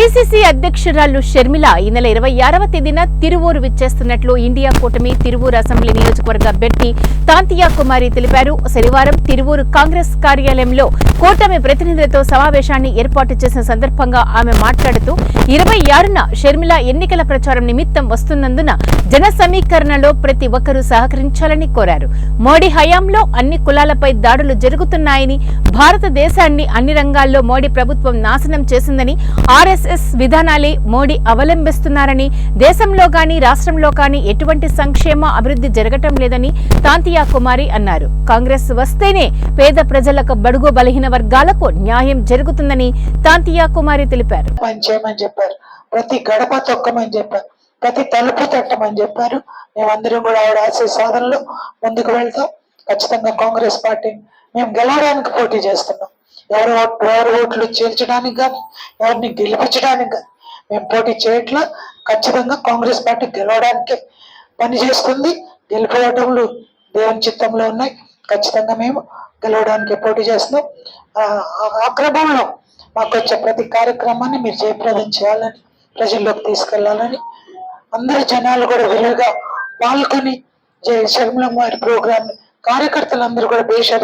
PCC అధ్యక్షురాలు షర్మిల ఈ నెల 26వ తేదీన తిరువూరు విచ్చేస్తున్నట్లు ఇండియా కూటమి తిరువూరు అసెంబ్లీ నియోజకవర్గ అభ్యర్థి తాంతియా కుమారి తెలిపారు. శనివారం తిరువూరు కాంగ్రెస్ కార్యాలయంలో కూటమి ప్రతినిధులతో సమావేశాన్ని ఏర్పాటు చేసిన సందర్భంగా ఆమె మాట్లాడుతూ 26న షర్మిల ఎన్నికల ప్రచారం నిమిత్తం వస్తున్నందున జన సమీకరణలో ప్రతి ఒక్కరూ సహకరించాలని కోరారు. మోడీ హయాంలో అన్ని కులాలపై దాడులు జరుగుతున్నాయని, భారతదేశాన్ని అన్ని రంగాల్లో మోడీ ప్రభుత్వం నాశనం చేసిందని, ఆర్ఎస్ఎస్ విధానాలే మోడీ అవలంబిస్తున్నారని, దేశంలో గాని రాష్ట్రంలో గాని ఎటువంటి సంక్షేమ అభివృద్ధి జరగటం లేదని తాంతియా కుమారి అన్నారు. కాంగ్రెస్ వస్తేనే పేద ప్రజలకు, బడుగు బలహీన వర్గాలకు న్యాయం జరుగుతుందని తాంతియా కుమారి తెలిపారు. ప్రతి గడప తొక్కమని చెప్పారు, ప్రతి తలుపు తట్టమని చెప్పారు. మేమందరం కూడా ఆవిడ ఆశయ సాధనలో ముందుకు వెళ్తాం. ఖచ్చితంగా కాంగ్రెస్ పార్టీ మేము గెలవడానికి పోటీ చేస్తున్నాం. ఎవరి ఓట్లు చేర్చడానికి కానీ, ఎవరిని గెలిపించడానికి కానీ మేము పోటీ చేయట్లా. ఖచ్చితంగా కాంగ్రెస్ పార్టీ గెలవడానికే పనిచేస్తుంది. గెలిపోవటంలో దేవుని చిత్తంలో ఉన్నాయి. ఖచ్చితంగా మేము గెలవడానికి పోటీ చేస్తున్నాం. ఆ క్రమంలో మాకు వచ్చే ప్రతి కార్యక్రమాన్ని మీరు జయప్రదం చేయాలని, ప్రజల్లోకి తీసుకెళ్లాలని, అందరు జనాలు కూడా విరివిగా పాల్గొని షర్మిల గారి ప్రోగ్రామ్ కార్యకర్తలందరూ కూడా